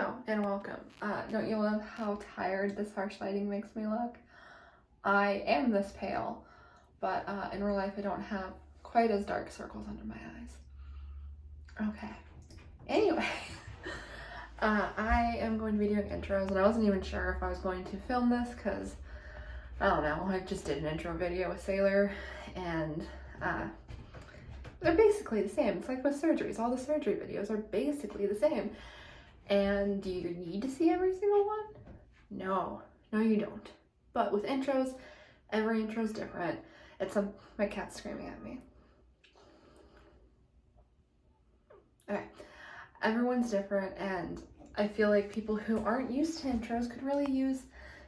Hello and welcome. Don't you love how tired this harsh lighting makes me look? I am this pale, but in real life I don't have quite as dark circles under my eyes. Okay. Anyway, I am going to be doing intros, and I wasn't even sure if I was going to film this because, I don't know, I just did an intro video with Sailor, and they're basically the same. It's like with surgeries. All the surgery videos are basically the same. And do you need to see every single one? No, you don't. But with intros, every intro is different. My cat's screaming at me. Okay, everyone's different, and I feel like people who aren't used to intros could really use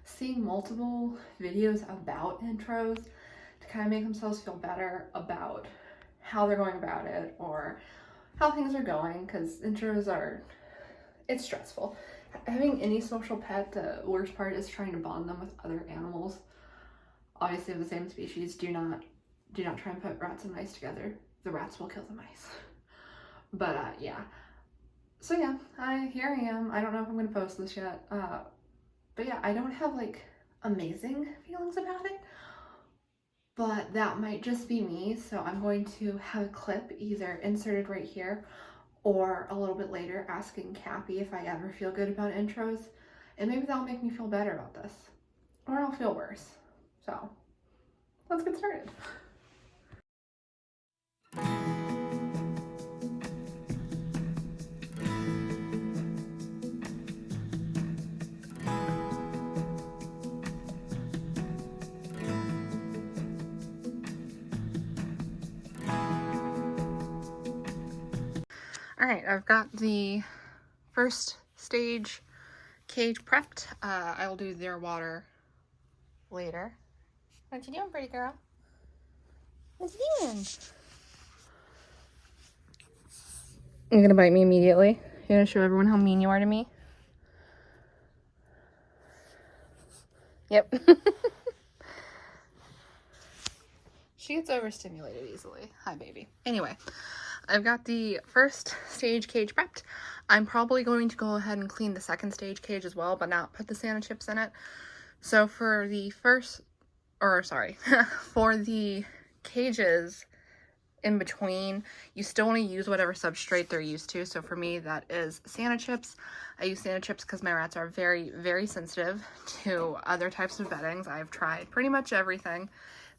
seeing multiple videos about intros to kind of make themselves feel better about how they're going about it or how things are going, because it's stressful. Having any social pet, the worst part is trying to bond them with other animals. Obviously of the same species. Do not try and put rats and mice together. The rats will kill the mice. But yeah. So yeah, here I am. I don't know if I'm gonna post this yet. But yeah, I don't have like amazing feelings about it. But that might just be me, so I'm going to have a clip either inserted right here or a little bit later asking Cappy if I ever feel good about intros, and maybe that'll make me feel better about this, or I'll feel worse. So let's get started. All right, I've got the first stage cage prepped. I will do their water later. What you doing, pretty girl? What you doing? You're gonna bite me immediately. You're gonna show everyone how mean you are to me? Yep. She gets overstimulated easily. Hi, baby. Anyway, I've got the first stage cage prepped. I'm probably going to go ahead and clean the second stage cage as well, but not put the Sanachips in it. So for the for the cages in between, you still want to use whatever substrate they're used to. So for me, that is Sanachips. I use Sanachips because my rats are very, very sensitive to other types of beddings. I've tried pretty much everything.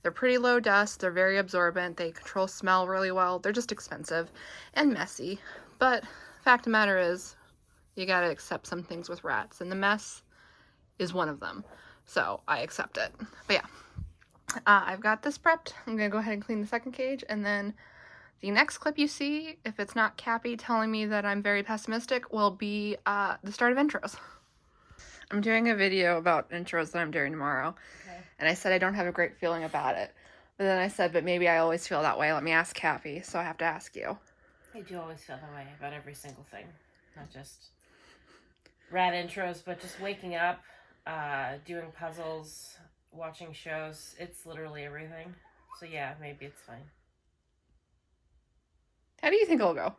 They're pretty low dust, they're very absorbent, they control smell really well, they're just expensive and messy. But fact of the matter is, you gotta accept some things with rats, and the mess is one of them. So I accept it. But yeah, I've got this prepped. I'm gonna go ahead and clean the second cage, and then the next clip you see, if it's not Cappy telling me that I'm very pessimistic, will be the start of intros. I'm doing a video about intros that I'm doing tomorrow. Okay. And I said I don't have a great feeling about it. But then I said, but maybe I always feel that way. Let me ask Cappy. So I have to ask you. I do always feel that way about every single thing. Not just rat intros, but just waking up, doing puzzles, watching shows. It's literally everything. So yeah, maybe it's fine. How do you think it'll go?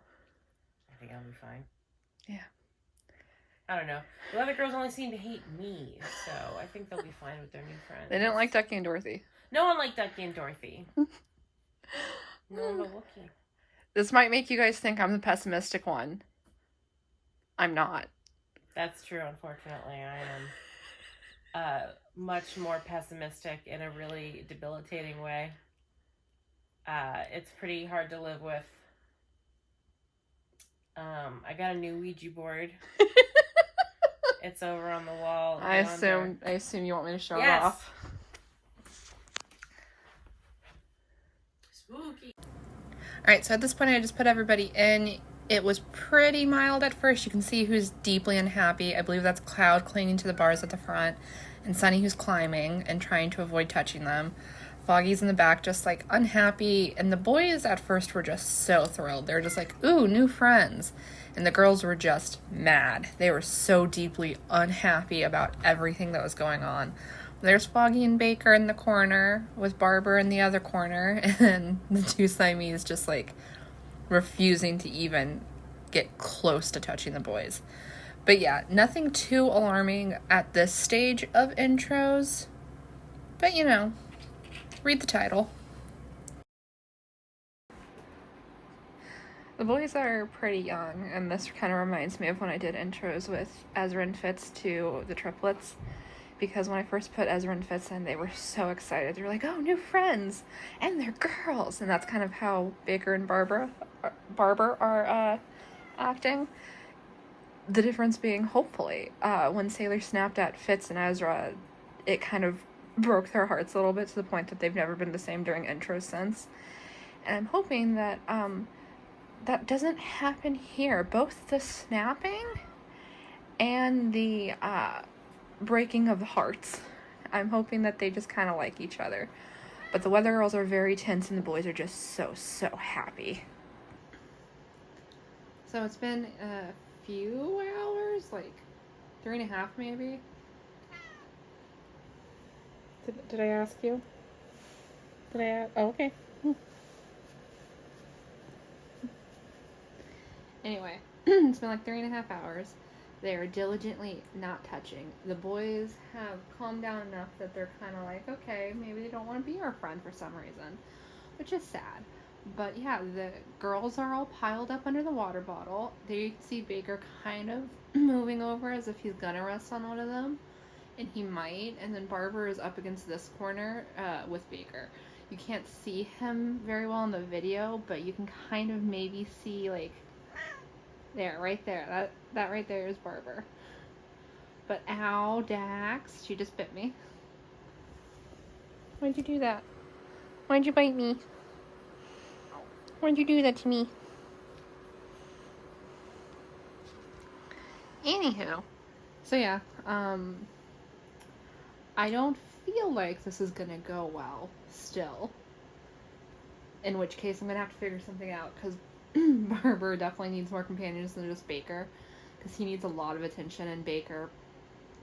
I think I'll be fine. Yeah. I don't know. The other girls only seem to hate me, so I think they'll be fine with their new friends. They didn't like Ducky and Dorothy. No one liked Ducky and Dorothy. No one but Wookie. This might make you guys think I'm the pessimistic one. I'm not. That's true, unfortunately. I am much more pessimistic in a really debilitating way. It's pretty hard to live with. I got a new Ouija board. It's over on the wall. I assume you want me to show it off. Spooky. Alright, so at this point I just put everybody in. It was pretty mild at first. You can see who's deeply unhappy. I believe that's Cloud clinging to the bars at the front, and Sunny who's climbing and trying to avoid touching them. Foggy's in the back just like unhappy, and the boys at first were just so thrilled. They were just like, ooh, new friends. And the girls were just mad. They were so deeply unhappy about everything that was going on. There's Foggy and Baker in the corner with Barber in the other corner, and the two Siamese just like refusing to even get close to touching the boys. But yeah, nothing too alarming at this stage of intros. But you know, read the title. The boys are pretty young, and this kind of reminds me of when I did intros with Ezra and Fitz to the triplets. Because when I first put Ezra and Fitz in, they were so excited. They were like, oh, new friends! And they're girls! And that's kind of how Baker and Barber are acting. The difference being, hopefully, when Sailor snapped at Fitz and Ezra, it kind of broke their hearts a little bit to the point that they've never been the same during intros since. And I'm hoping that that doesn't happen here. Both the snapping and the breaking of the hearts. I'm hoping that they just kind of like each other. But the Weather Girls are very tense and the boys are just so happy. So it's been a few hours, like 3.5 maybe. Did I ask you? Did I ask? Oh, okay. Anyway, it's been like 3.5 hours. They are diligently not touching. The boys have calmed down enough that they're kind of like, okay, maybe they don't want to be our friend for some reason, which is sad. But yeah, the girls are all piled up under the water bottle. There you can see Baker kind of moving over as if he's gonna rest on one of them, and he might. And then Barber is up against this corner with Baker. You can't see him very well in the video, but you can kind of maybe see, like, there, right there. That right there is Barber. But ow, Dax, she just bit me. Why'd you do that? Why'd you bite me? Why'd you do that to me? Anywho. So yeah, I don't feel like this is gonna go well still. In which case I'm gonna have to figure something out, because Barber definitely needs more companions than just Baker, because he needs a lot of attention, and Baker,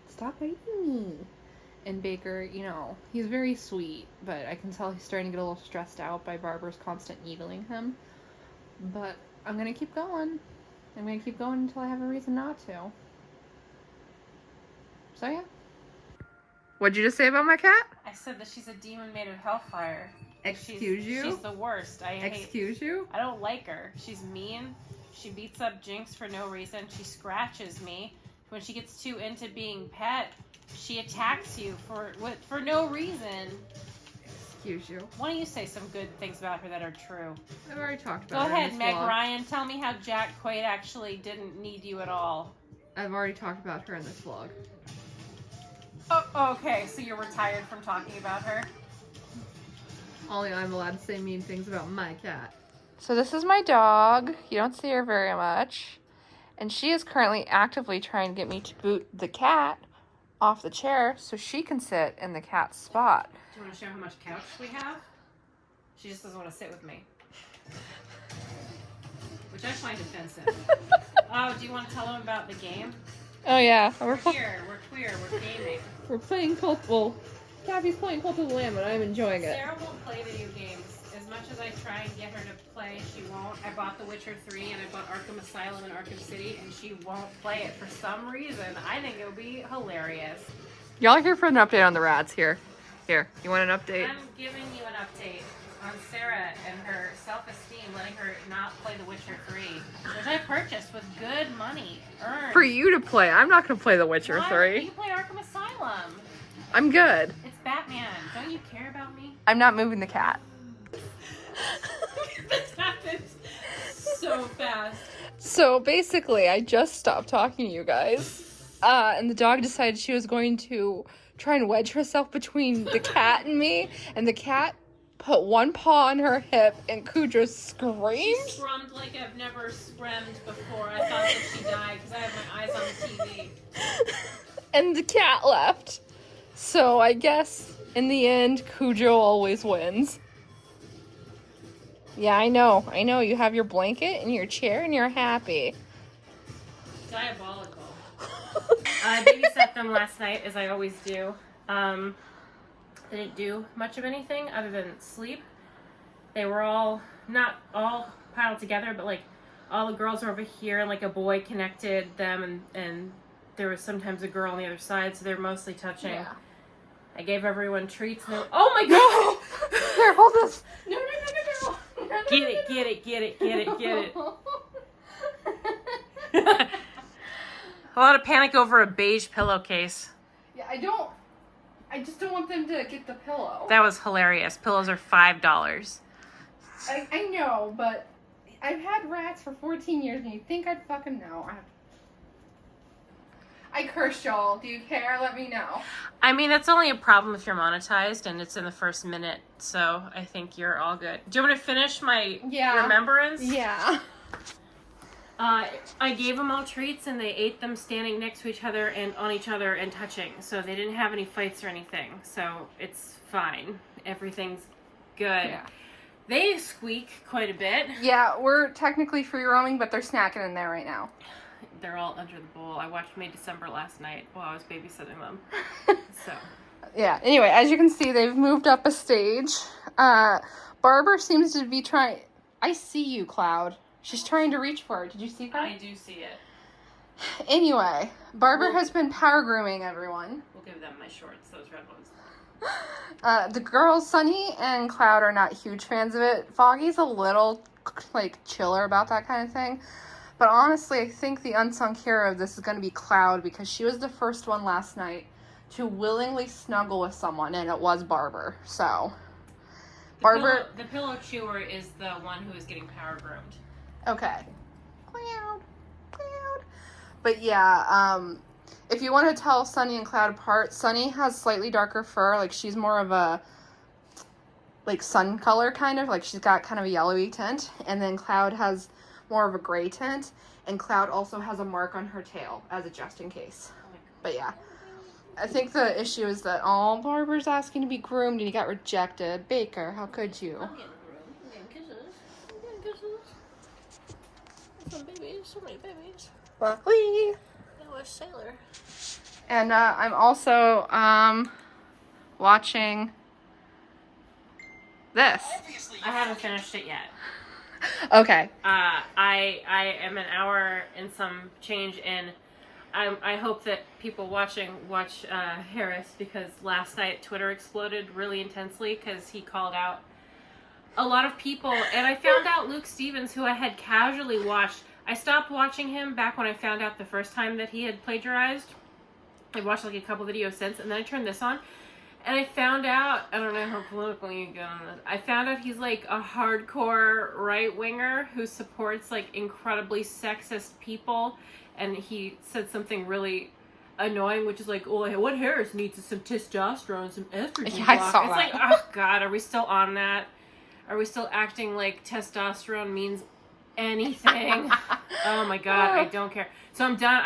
stop biting me. And Baker, you know, he's very sweet, but I can tell he's starting to get a little stressed out by Barber's constant needling him. But I'm gonna keep going. I'm gonna keep going until I have a reason not to. So yeah. What'd you just say about my cat? I said that she's a demon made of hellfire. Excuse you? She's the worst. Excuse you? I don't like her. She's mean. She beats up Jinx for no reason. She scratches me. When she gets too into being pet, she attacks you for no reason. Excuse you. Why don't you say some good things about her that are true? I've already talked about Go her. ahead, Meg Ryan. Tell me how Jack Quaid actually didn't need you at all. I've already talked about her in this vlog. Oh, okay. So you're retired from talking about her? Only I'm allowed to say mean things about my cat. So this is my dog. You don't see her very much. And she is currently actively trying to get me to boot the cat off the chair so she can sit in the cat's spot. Do you want to show how much couch we have? She just doesn't want to sit with me. Which I find offensive. Oh, do you want to tell them about the game? Oh yeah. We're here. We're queer. We're gaming. We're playing Cappy's playing Cult of the Lamb, and I'm enjoying it. Sarah won't play video games. As much as I try and get her to play, she won't. I bought The Witcher 3 and I bought Arkham Asylum and Arkham City, and she won't play it for some reason. I think it would be hilarious. Y'all are here for an update on the rats here. Here, you want an update? I'm giving you an update on Sarah and her self-esteem, letting her not play The Witcher 3, which I purchased with good money earned. For you to play. I'm not going to play The Witcher Why? 3. You play Arkham Asylum. I'm good. It's Batman. Don't you care about me? I'm not moving the cat. This happened so fast. So basically, I just stopped talking to you guys. And the dog decided she was going to try and wedge herself between the cat and me. And the cat put one paw on her hip, and Kudra screamed. She scrummed like I've never scrummed before. I thought that she died because I have my eyes on the TV. And the cat left. So I guess in the end, Cujo always wins. Yeah, I know. You have your blanket and your chair and you're happy. Diabolical. I babysat them last night, as I always do. They didn't do much of anything other than sleep. They were all, not all piled together, but like all the girls were over here, and like a boy connected them and there was sometimes a girl on the other side, so they're mostly touching. Yeah. I gave everyone treats. And oh my god! Here, hold this. No. Get it. A lot of panic over a beige pillowcase. Yeah, I just don't want them to get the pillow. That was hilarious. Pillows are $5. I know, but I've had rats for 14 years, and you think I'd fucking know. I cursed y'all. Do you care? Let me know. I mean, that's only a problem if you're monetized and it's in the first minute, so I think you're all good. Do you want me to finish my remembrance? Yeah. I gave them all treats and they ate them standing next to each other and on each other and touching, so they didn't have any fights or anything, so it's fine. Everything's good. Yeah. They squeak quite a bit. Yeah, we're technically free roaming, but they're snacking in there right now. They're all under the bowl. I watched May December last night while I was babysitting them. So. Yeah, anyway, as you can see, they've moved up a stage. Barber seems to be trying... I see you, Cloud. She's trying to reach for it. Did you see her? I do see it. Anyway, Barber has been power grooming everyone. We'll give them my shorts, those red ones. The girls, Sunny and Cloud, are not huge fans of it. Foggy's a little, chiller about that kind of thing. But honestly, I think the unsung hero of this is going to be Cloud, because she was the first one last night to willingly snuggle with someone, and it was Barber. So, Barber... The pillow chewer is the one who is getting power groomed. Okay. Cloud. But yeah, if you want to tell Sunny and Cloud apart, Sunny has slightly darker fur. She's more of a, sun color, kind of. She's got kind of a yellowy tint. And then Cloud has more of a gray tint. And Cloud also has a mark on her tail, as a just in case. But yeah. I think the issue is that Barber's asking to be groomed and he got rejected. Baker, how could you? I'm getting groomed. I'm getting kisses. Some babies. So many babies. Luckily. That was Sailor. And I'm also watching this. I haven't finished it yet. Okay. I am an hour and some change in. I hope that people watch Harris, because last night Twitter exploded really intensely because he called out a lot of people, and I found out Luke Stevens, who I had casually watched. I stopped watching him back when I found out the first time that he had plagiarized. I watched a couple videos since, and then I turned this on, and I found out, I don't know how political you get on this, I found out he's a hardcore right-winger who supports incredibly sexist people, and he said something really annoying, which is what Harris needs is some testosterone, some estrogen. Yeah, I saw that. It's oh god, are we still on that? Are we still acting like testosterone means anything? Oh my god, I don't care. So I'm done.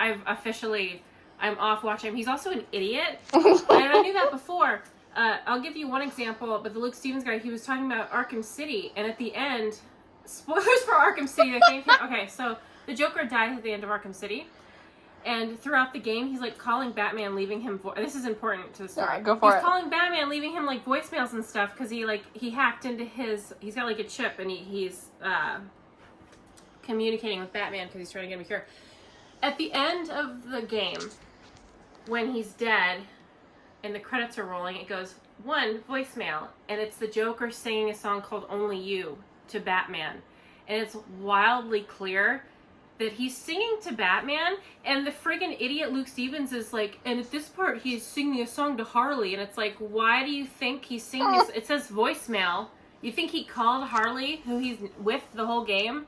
I'm off watching him. He's also an idiot. And I knew that before. I'll give you one example, but the Luke Stevens guy, he was talking about Arkham City, and at the end, spoilers for Arkham City, I think. Okay, so the Joker dies at the end of Arkham City, and throughout the game, he's calling Batman, leaving him. This is important to the story. Yeah, go for it. He's calling Batman, leaving him voicemails and stuff because he hacked into his. He's got a chip, and he's communicating with Batman because he's trying to get him a cure. At the end of the game, when he's dead, and the credits are rolling, it goes one voicemail, and it's the Joker singing a song called "Only You" to Batman, and it's wildly clear that he's singing to Batman, and the friggin' idiot Luke Stevens is and at this part he's singing a song to Harley, and it's why do you think he's singing this? It says voicemail. You think he called Harley, who he's with the whole game,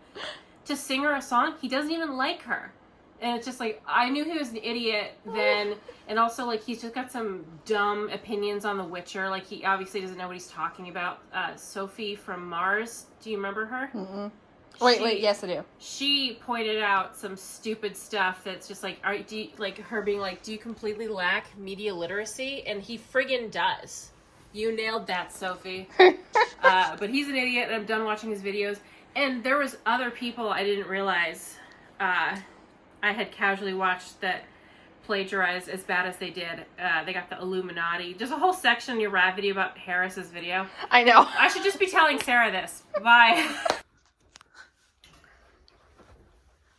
to sing her a song? He doesn't even like her. And it's just I knew he was an idiot then, and also he's just got some dumb opinions on The Witcher. He obviously doesn't know what he's talking about. Sophie from Mars, do you remember her? Mm-mm. Wait, yes I do. She pointed out some stupid stuff that's just her being do you completely lack media literacy? And he friggin' does. You nailed that, Sophie. But he's an idiot, and I'm done watching his videos. And there was other people I didn't realize I had casually watched that plagiarized as bad as they did. They got the Illuminati. There's a whole section in your rap video about Harris's video. I know. I should just be telling Sarah this. Bye.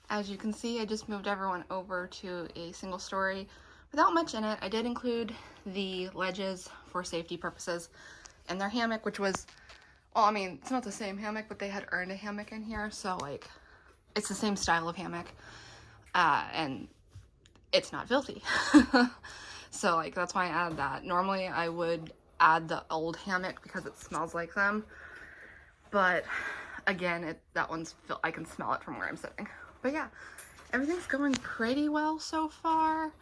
As you can see, I just moved everyone over to a single story without much in it. I did include the ledges for safety purposes and their hammock, which was, well, I mean, it's not the same hammock, but they had earned a hammock in here, so like, it's the same style of hammock, and it's not filthy. So like, that's why I added that. Normally I would add the old hammock because it smells like them, but again, that one's, I can smell it from where I'm sitting. But yeah, everything's going pretty well so far.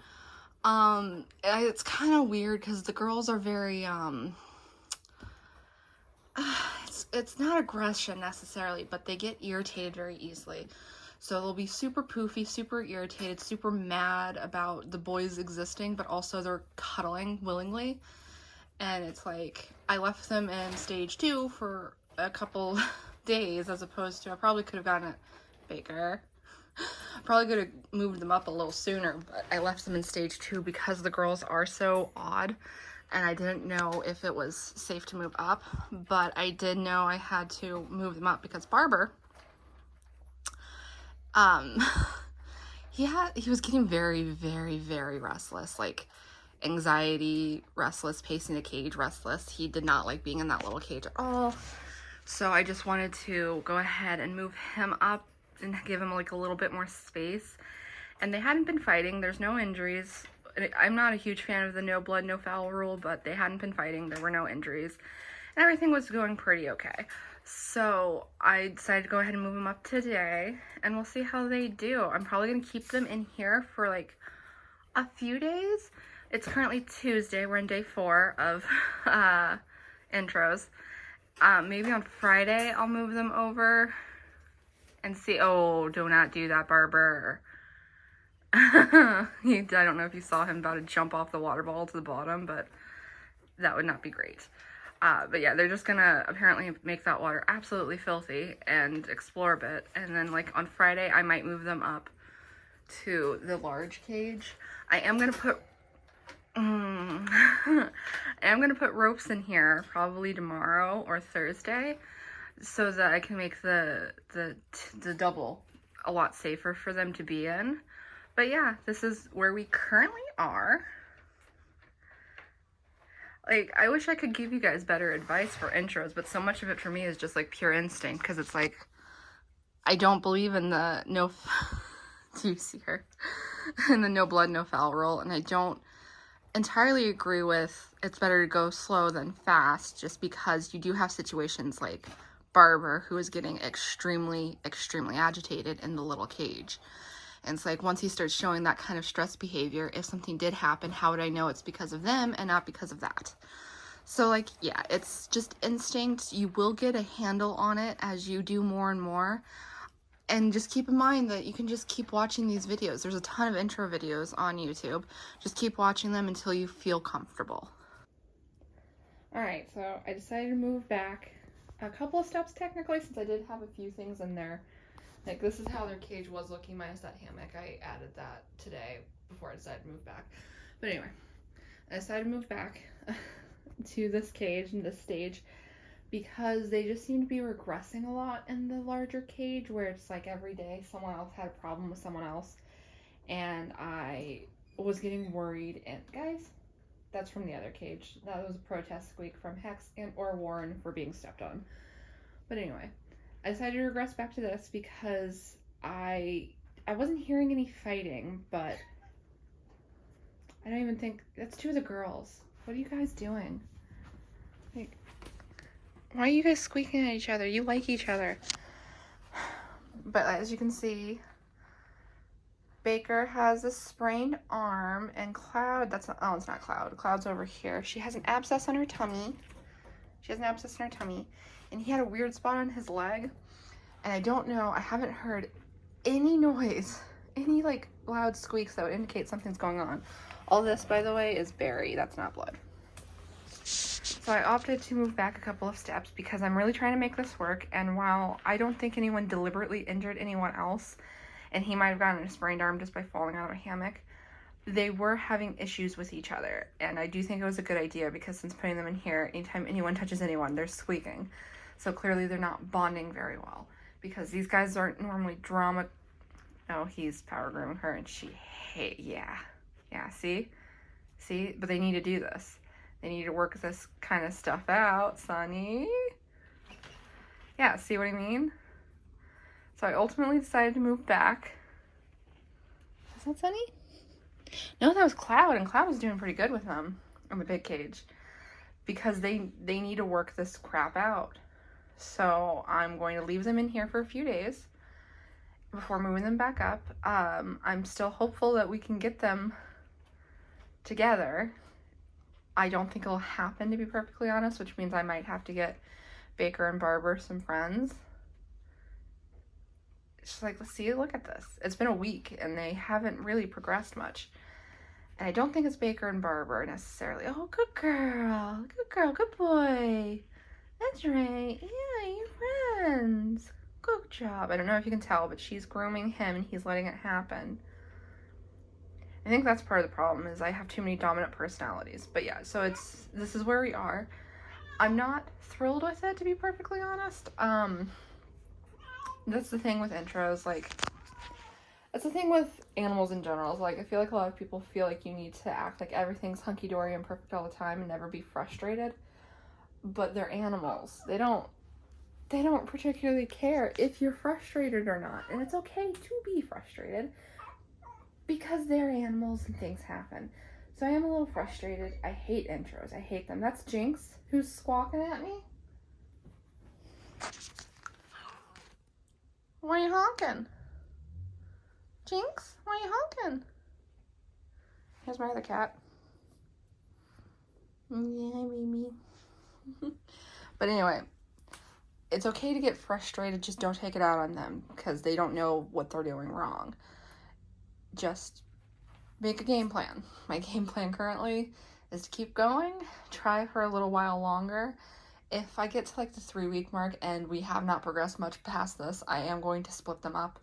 It's kind of weird because the girls are very, it's not aggression necessarily, but they get irritated very easily. So they'll be super poofy, super irritated, super mad about the boys existing, but also they're cuddling willingly. And it's like, I left them in stage 2 for a couple days, as opposed to, I probably could have gotten it, Baker. Probably could have moved them up a little sooner, but I left them in stage 2 because the girls are so odd. And I didn't know if it was safe to move up, but I did know I had to move them up because Barber, he was getting very, very, very restless, like anxiety, restless, pacing the cage, restless. He did not like being in that little cage at all. So I just wanted to go ahead and move him up and give him like a little bit more space. And they hadn't been fighting. There's no injuries. I'm not a huge fan of the no blood, no foul rule, but they hadn't been fighting. There were no injuries. And everything was going pretty okay. So I decided to go ahead and move them up today, and we'll see how they do. I'm probably going to keep them in here for like a few days. It's currently Tuesday. We're in day 4 of intros. Maybe on Friday I'll move them over and see. Oh, do not do that, Barber. I don't know if you saw him about to jump off the water ball to the bottom, but that would not be great. But yeah, they're just gonna apparently make that water absolutely filthy and explore a bit. And then like on Friday, I might move them up to the large cage. I am gonna put ropes in here probably tomorrow or Thursday, so that I can make the double a lot safer for them to be in. But yeah, this is where we currently are. Like, I wish I could give you guys better advice for intros, but so much of it for me is just like pure instinct, because it's like, I don't believe in the no, do you see her? In the no blood, no foul rule, and I don't entirely agree with it's better to go slow than fast, just because you do have situations like Barber, who is getting extremely, extremely agitated in the little cage. And it's like, once he starts showing that kind of stress behavior, if something did happen, how would I know it's because of them and not because of that? So like, yeah, it's just instinct. You will get a handle on it as you do more and more. And just keep in mind that you can just keep watching these videos. There's a ton of intro videos on YouTube. Just keep watching them until you feel comfortable. Alright, so I decided to move back a couple of steps technically, since I did have a few things in there. Like, this is how their cage was looking minus that hammock. I added that today before I decided to move back. But anyway, I decided to move back to this cage and this stage because they just seem to be regressing a lot in the larger cage, where it's like every day someone else had a problem with someone else. And I was getting worried. And guys, that's from the other cage. That was a protest squeak from Hex and or Warren for being stepped on. But anyway, I decided to regress back to this because I wasn't hearing any fighting, but I don't even think that's 2 of the girls. What are you guys doing? Like, why are you guys squeaking at each other? You like each other. But as you can see, Baker has a sprained arm, and Cloud, it's not Cloud. Cloud's over here. She has an abscess on her tummy. And he had a weird spot on his leg, and I don't know, I haven't heard any noise, any like loud squeaks that would indicate something's going on. All this, by the way, is berry, that's not blood. So I opted to move back a couple of steps because I'm really trying to make this work, and while I don't think anyone deliberately injured anyone else, and he might have gotten a sprained arm just by falling out of a hammock, they were having issues with each other. And I do think it was a good idea because since putting them in here, anytime anyone touches anyone, they're squeaking. So clearly they're not bonding very well, because these guys aren't normally drama No, he's power grooming her, and she yeah, see, but they need to do this. They need to work this kind of stuff out, Sonny. Yeah, see what I mean? So I ultimately decided to move back. Is that Sonny? No, that was Cloud, and Cloud was doing pretty good with them in the big cage because they need to work this crap out. So I'm going to leave them in here for a few days before moving them back up. I'm still hopeful that we can get them together. I don't think it'll happen, to be perfectly honest, which means I might have to get Baker and Barber some friends. It's just like, let's see, look at this. It's been a week and they haven't really progressed much. And I don't think it's Baker and Barber necessarily. Oh, good girl, good boy. That's right, yeah, you're friends. Good job. I don't know if you can tell, but she's grooming him and he's letting it happen. I think that's part of the problem, is I have too many dominant personalities. But yeah, so this is where we are. I'm not thrilled with it, to be perfectly honest. That's the thing with intros, like, that's the thing with animals in general. Like, I feel like a lot of people feel like you need to act like everything's hunky-dory and perfect all the time and never be frustrated. But they're animals. They don't particularly care if you're frustrated or not. And it's okay to be frustrated because they're animals and things happen. So I am a little frustrated. I hate intros. I hate them. That's Jinx, who's squawking at me. Why are you honking? Jinx, why are you honking? Here's my other cat. Yeah, baby. But anyway, it's okay to get frustrated. Just don't take it out on them because they don't know what they're doing wrong. Just make a game plan. My game plan currently is to keep going, try for a little while longer. If I get to like the 3-week mark and we have not progressed much past this, I am going to split them up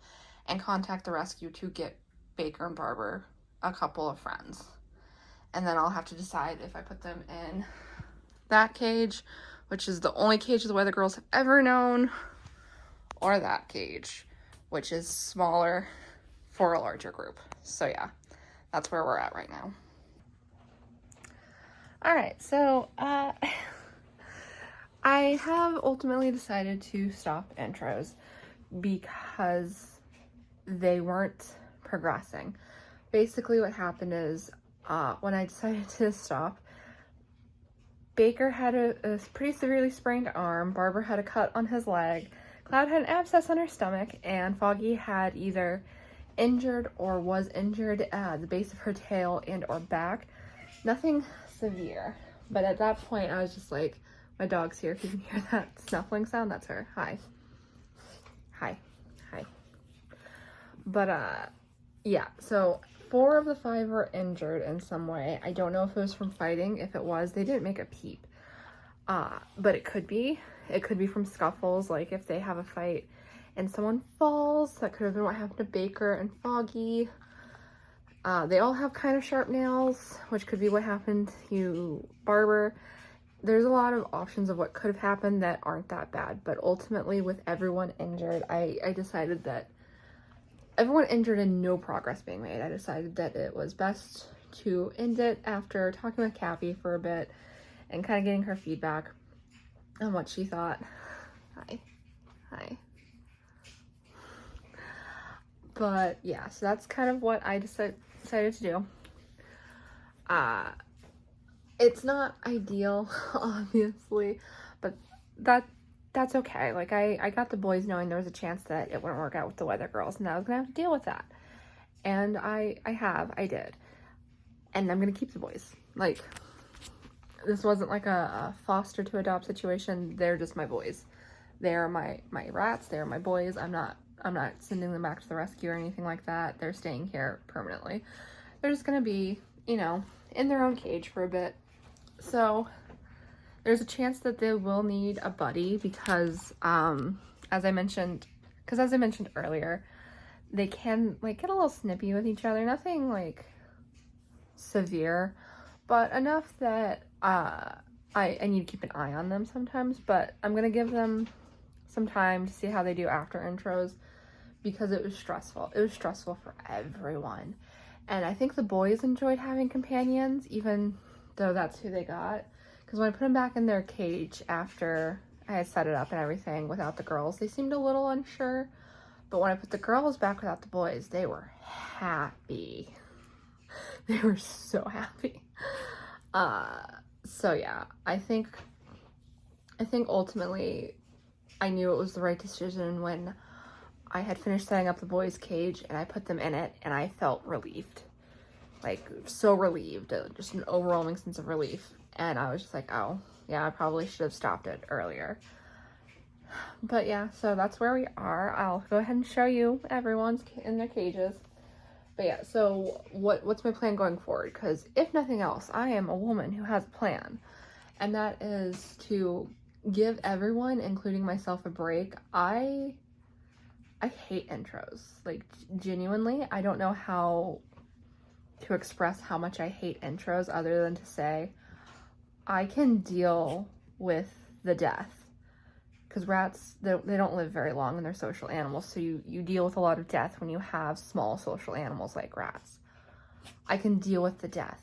and contact the rescue to get Baker and Barber a couple of friends. And then I'll have to decide if I put them in that cage, which is the only cage the Weather Girls have ever known, or that cage, which is smaller for a larger group. So yeah, that's where we're at right now. All right, so I have ultimately decided to stop intros because they weren't progressing. Basically what happened is when I decided to stop, Baker had a pretty severely sprained arm, Barber had a cut on his leg, Cloud had an abscess on her stomach, and Foggy had either injured or was injured at the base of her tail and or back. Nothing severe, but at that point I was just like, my dog's here. If you can hear that snuffling sound, that's her. Hi. But yeah, so 4 of the 5 were injured in some way. I don't know if it was from fighting. If it was, they didn't make a peep. But it could be from scuffles, like if they have a fight and someone falls. That could have been what happened to Baker and Foggy. They all have kind of sharp nails, which could be what happened to Barber. There's a lot of options of what could have happened that aren't that bad, but ultimately with everyone injured, I decided that everyone injured and no progress being made, I decided that it was best to end it after talking with Cappy for a bit and kind of getting her feedback on what she thought. Hi. But yeah, so that's kind of what I decided to do. It's not ideal, obviously, but that's okay. Like, I got the boys knowing there was a chance that it wouldn't work out with the Weather Girls, and I was gonna have to deal with that. And I did. And I'm gonna keep the boys. Like, this wasn't like a foster to adopt situation. They're just my boys. They're my rats, they're my boys. I'm not sending them back to the rescue or anything like that. They're staying here permanently. They're just gonna be, in their own cage for a bit. So there's a chance that they will need a buddy because, as I mentioned earlier, they can like get a little snippy with each other. Nothing like severe, but enough that I need to keep an eye on them sometimes. But I'm gonna give them some time to see how they do after intros, because it was stressful. It was stressful for everyone. And I think the boys enjoyed having companions, even though that's who they got. Because when I put them back in their cage after I had set it up and everything without the girls, they seemed a little unsure. But when I put the girls back without the boys, they were happy. They were so happy. So yeah, I think ultimately I knew it was the right decision when I had finished setting up the boys' cage and I put them in it, and I felt relieved. Like, so relieved. Just an overwhelming sense of relief. And I was just like, oh, yeah, I probably should have stopped it earlier. But yeah, so that's where we are. I'll go ahead and show you everyone's in their cages. But yeah, so what's my plan going forward? Because if nothing else, I am a woman who has a plan. And that is to give everyone, including myself, a break. I hate intros. Like, genuinely, I don't know how to express how much I hate intros other than to say I can deal with the death. Because rats, they don't live very long and they're social animals, so you deal with a lot of death when you have small social animals like rats. I can deal with the death.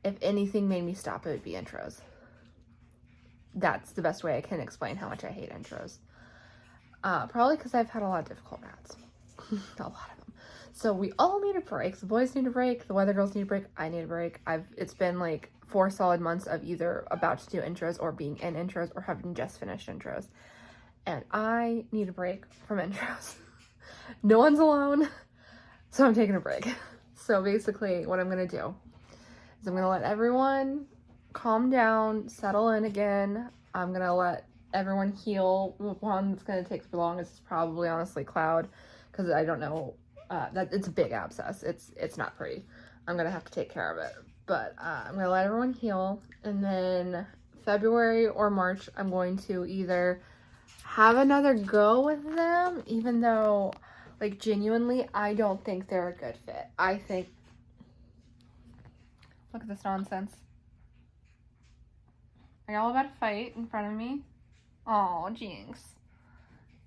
If anything made me stop, it would be intros. That's the best way I can explain how much I hate intros. Probably because I've had a lot of difficult rats. A lot of them. So we all need a break. The boys need a break. The weather girls need a break. I need a break. It's been like 4 solid months of either about to do intros or being in intros or having just finished intros. And I need a break from intros. No one's alone. So I'm taking a break. So basically what I'm going to do is I'm going to let everyone calm down, settle in again. I'm going to let everyone heal. The one that's going to take the longest is probably honestly Cloud, because I don't know, that it's a big abscess. It's not pretty. I'm going to have to take care of it. But I'm going to let everyone heal, and then February or March, I'm going to either have another go with them, even though, like, genuinely, I don't think they're a good fit. I think, look at this nonsense. Are y'all about to fight in front of me? Oh, Jinx.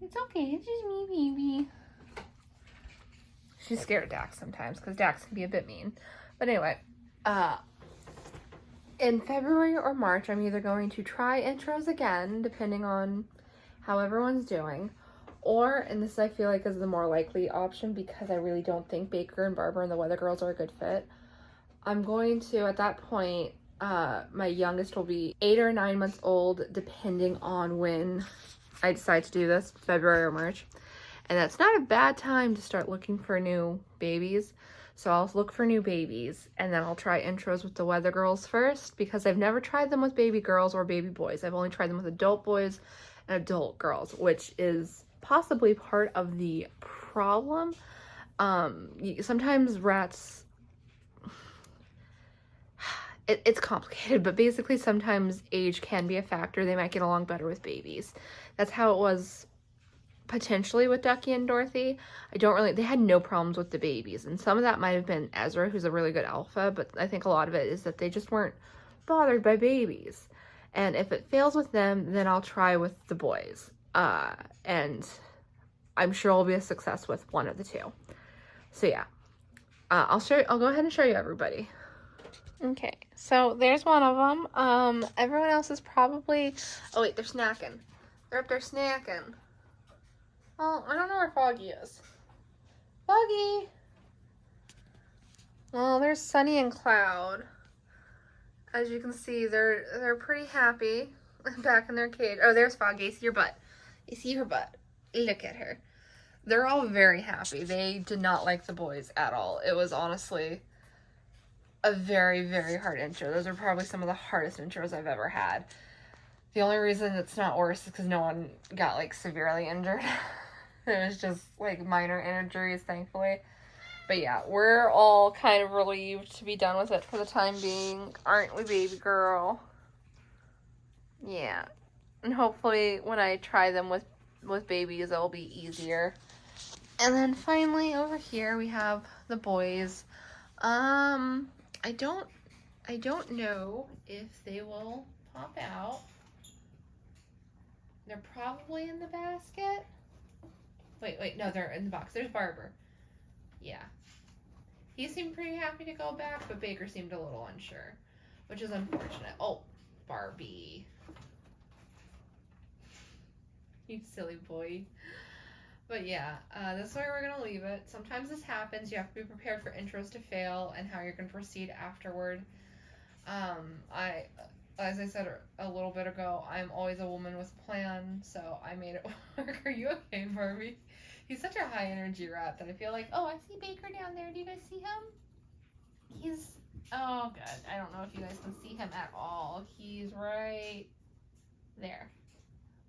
It's okay, it's just me, baby. She's scared of Dax sometimes, because Dax can be a bit mean. But anyway, in February or March, I'm either going to try intros again, depending on how everyone's doing, or, and this I feel like is the more likely option because I really don't think Baker and Barbara and the Weather Girls are a good fit, I'm going to, at that point, my youngest will be 8 or 9 months old, depending on when I decide to do this, February or March. And that's not a bad time to start looking for new babies. So I'll look for new babies, and then I'll try intros with the Weather Girls first, because I've never tried them with baby girls or baby boys. I've only tried them with adult boys and adult girls, which is possibly part of the problem. Sometimes rats, it's complicated, but basically sometimes age can be a factor. They might get along better with babies. That's how it was potentially with Ducky and Dorothy. They had no problems with the babies, and some of that might have been Ezra, who's a really good alpha, but I think a lot of it is that they just weren't bothered by babies. And if it fails with them, then I'll try with the boys. And I'm sure it'll be a success with one of the two. So yeah, I'll go ahead and show you everybody. Okay, so there's one of them. Everyone else is probably, oh wait, they're snacking. They're up there snacking. Oh, I don't know where Foggy is. Foggy! Well, there's Sunny and Cloud. As you can see, they're pretty happy back in their cage. Oh, there's Foggy. You see your butt. You see her butt. Look at her. They're all very happy. They did not like the boys at all. It was honestly a very, very hard intro. Those are probably some of the hardest intros I've ever had. The only reason it's not worse is because no one got, like, severely injured. It was just, like, minor injuries, thankfully. But yeah, we're all kind of relieved to be done with it for the time being. Aren't we, baby girl? Yeah. And hopefully when I try them with babies, it'll be easier. And then finally over here we have the boys. I don't know if they will pop out. They're probably in the basket. Wait, no, they're in the box. There's Barber. Yeah. He seemed pretty happy to go back, but Baker seemed a little unsure, which is unfortunate. Oh, Barbie. You silly boy. But yeah, that's where we're gonna leave it. Sometimes this happens. You have to be prepared for intros to fail and how you're gonna proceed afterward. As I said a little bit ago, I'm always a woman with a plan, so I made it work. Are you okay, Barbie? He's such a high energy rat that I feel like, oh, I see Baker down there. Do you guys see him? He's, oh, good. I don't know if you guys can see him at all. He's right there.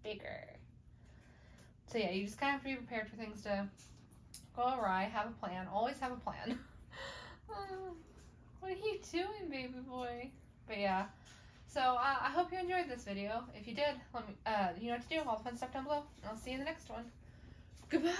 Baker. So yeah, you just kind of have to be prepared for things to go awry. Have a plan. Always have a plan. What are you doing, baby boy? But yeah. So I hope you enjoyed this video. If you did, let me, you know what to do. All the fun stuff down below. And I'll see you in the next one. Goodbye.